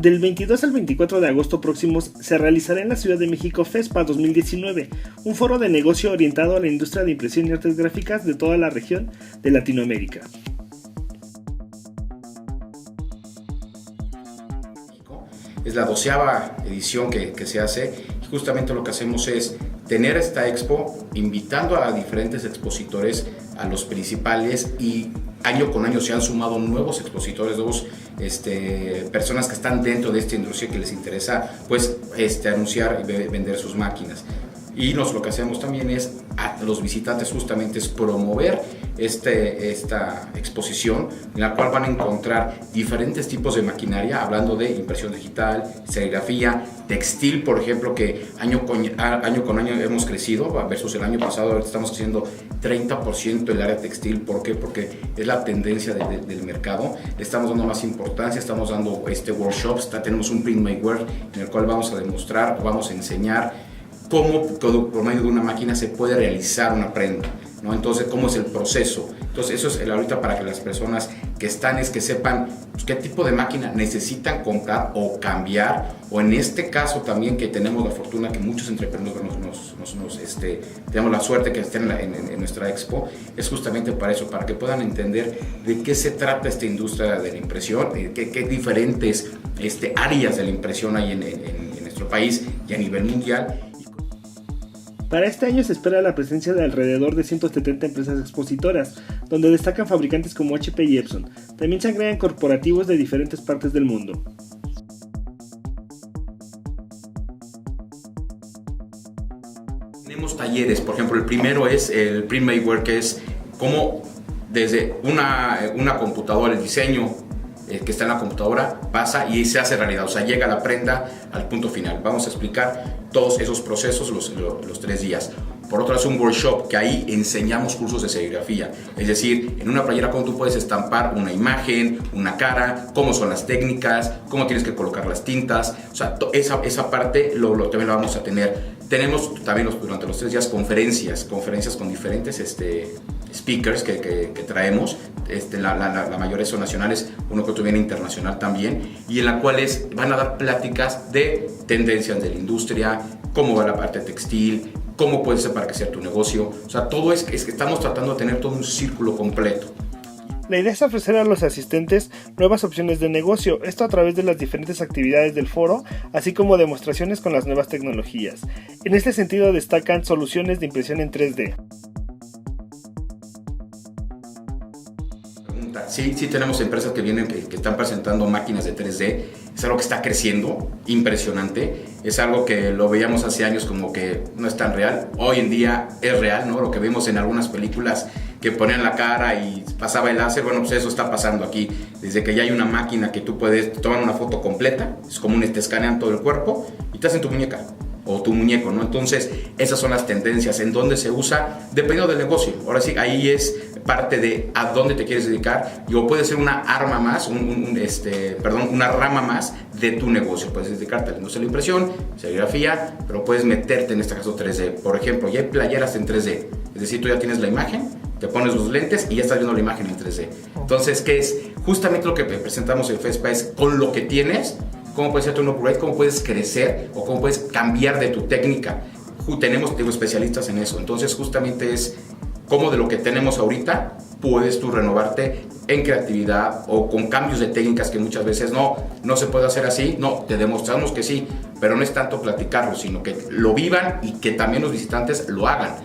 Del 22 al 24 de agosto próximos se realizará en la Ciudad de México FESPA 2019, un foro de negocio orientado a la industria de impresión y artes gráficas de toda la región de Latinoamérica. Es la 12ª edición que se hace y justamente lo que hacemos es tener esta expo invitando a diferentes expositores, a los principales, y año con año se han sumado nuevos expositores, nuevos personas que están dentro de esta industria que les interesa pues anunciar y vender sus máquinas. Y lo que hacemos también es a los visitantes justamente es promover esta exposición en la cual van a encontrar diferentes tipos de maquinaria, hablando de impresión digital, serigrafía, textil, por ejemplo, que año con año hemos crecido versus el año pasado. Ahorita estamos creciendo 30% el área textil. ¿Por qué? Porque es la tendencia del mercado. Le estamos dando más importancia, estamos dando workshops, tenemos un print my wear en el cual vamos a demostrar, vamos a enseñar cómo por medio de una máquina se puede realizar una prenda, ¿no? Entonces, ¿cómo es el proceso? Entonces, eso es ahorita para que las personas que están que sepan pues, qué tipo de máquina necesitan comprar o cambiar, o en este caso también que tenemos la fortuna que muchos emprendedores tenemos la suerte que estén en nuestra expo, es justamente para eso, para que puedan entender de qué se trata esta industria de la impresión, qué diferentes áreas de la impresión hay en nuestro país y a nivel mundial. Para este año se espera la presencia de alrededor de 170 empresas expositoras, donde destacan fabricantes como HP y Epson. También se agregan corporativos de diferentes partes del mundo. Tenemos talleres, por ejemplo, el primero es el Print My Wear, que es como desde una computadora, el diseño que está en la computadora pasa y se hace realidad, o sea, llega la prenda al punto final. Vamos a explicar todos esos procesos los 3 días. Por otro lado, es un workshop que ahí enseñamos cursos de serigrafía, es decir, en una playera cómo tú puedes estampar una imagen, una cara, cómo son las técnicas, cómo tienes que colocar las tintas, o sea, esa parte también la vamos a tener. Tenemos también durante los 3 días conferencias con diferentes speakers que traemos. La mayoría son nacionales, uno que otro viene internacional también, y en la cuales van a dar pláticas de tendencias de la industria, cómo va la parte textil, cómo puede ser para que sea tu negocio. O sea, todo es que estamos tratando de tener todo un círculo completo. La idea es ofrecer a los asistentes nuevas opciones de negocio, esto a través de las diferentes actividades del foro, así como demostraciones con las nuevas tecnologías. En este sentido destacan soluciones de impresión en 3D. Sí, tenemos empresas que vienen, que están presentando máquinas de 3D. Es algo que está creciendo, impresionante. Es algo que lo veíamos hace años como que no es tan real. Hoy en día es real, ¿no? Lo que vimos en algunas películas que ponían la cara y pasaba el láser, bueno, pues eso está pasando aquí. Desde que ya hay una máquina que tú puedes tomar una foto completa, es como te escanean todo el cuerpo y te hacen tu muñeca o tu muñeco, ¿no? Entonces, esas son las tendencias. ¿En dónde se usa? Dependiendo del negocio. Ahora sí, ahí es parte de a dónde te quieres dedicar, o puede ser una arma más, una rama más de tu negocio. Puedes dedicarte a la industria de la impresión, serigrafía, pero puedes meterte en este caso 3D. Por ejemplo, ya hay playeras en 3D, es decir, tú ya tienes la imagen, te pones los lentes y ya estás viendo la imagen en 3D. Entonces, ¿qué es? Justamente lo que presentamos en FESPA es con lo que tienes, cómo puedes hacer un upgrade, cómo puedes crecer o cómo puedes cambiar de tu técnica. Tenemos especialistas en eso. Entonces, justamente es cómo de lo que tenemos ahorita puedes tú renovarte en creatividad o con cambios de técnicas que muchas veces no se puede hacer así. No, te demostramos que sí, pero no es tanto platicarlo, sino que lo vivan y que también los visitantes lo hagan.